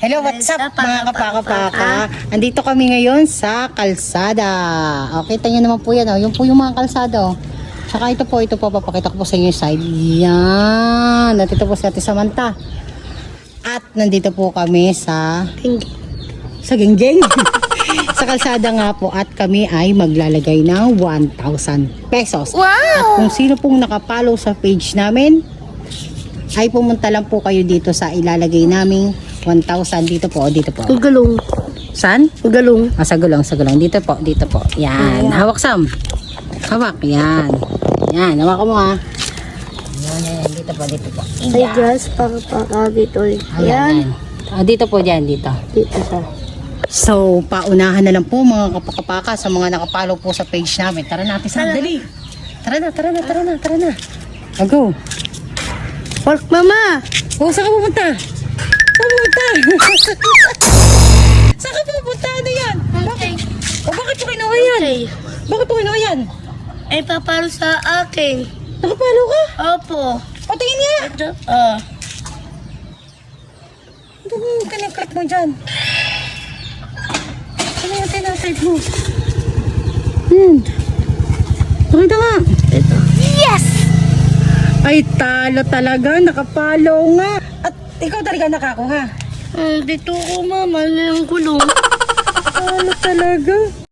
Hello, what's up mga kapaka-paka? Andito kami ngayon sa kalsada. O, kita nyo naman po yan. O. Yung po yung mga kalsada. O. Tsaka ito po, papakita ko po sa inyo yung side. Yan. Nandito po si Ate Samantha. At nandito po kami sa Genggeng. Sa kalsada nga po. At kami ay maglalagay ng 1,000 pesos. Wow! At kung sino pong nakapollow sa page namin, ay pumunta lang po kayo dito sa ilalagay naming 1,000 dito po. Gulong. Saan? Gulong. Sa gulong. Dito po. Yan. Hawak, Sam. Hawak. Yan. Yan. Hawak mo, ha. Yan. Dito po. Ay, guys, paka dito. Ayan. Dito po, dyan. Dito. Dito sa. So, paunahan na lang po mga kapakapaka sa mga nakapollow po sa page namin. Tara natin, Sam. Dali. Tara na. Go. Pork mama! Oh, saan ka pupunta? Saan ka pupunta? Ano yan? Okay. Bakit mo kinuha yan? Bakit mo kinuha yan? Ay, papalo sa akin. Nakapalo ka? Opo. Patingin niya. Ito. Ito mo, click mo dyan. Ano yung tinaside mo? Pakita nga. Ito. Yes! Ay, talo talaga. Nakapalo nga. At ikaw talaga nakakuha. Dito ko, mama. Yung gulong. Talo talaga.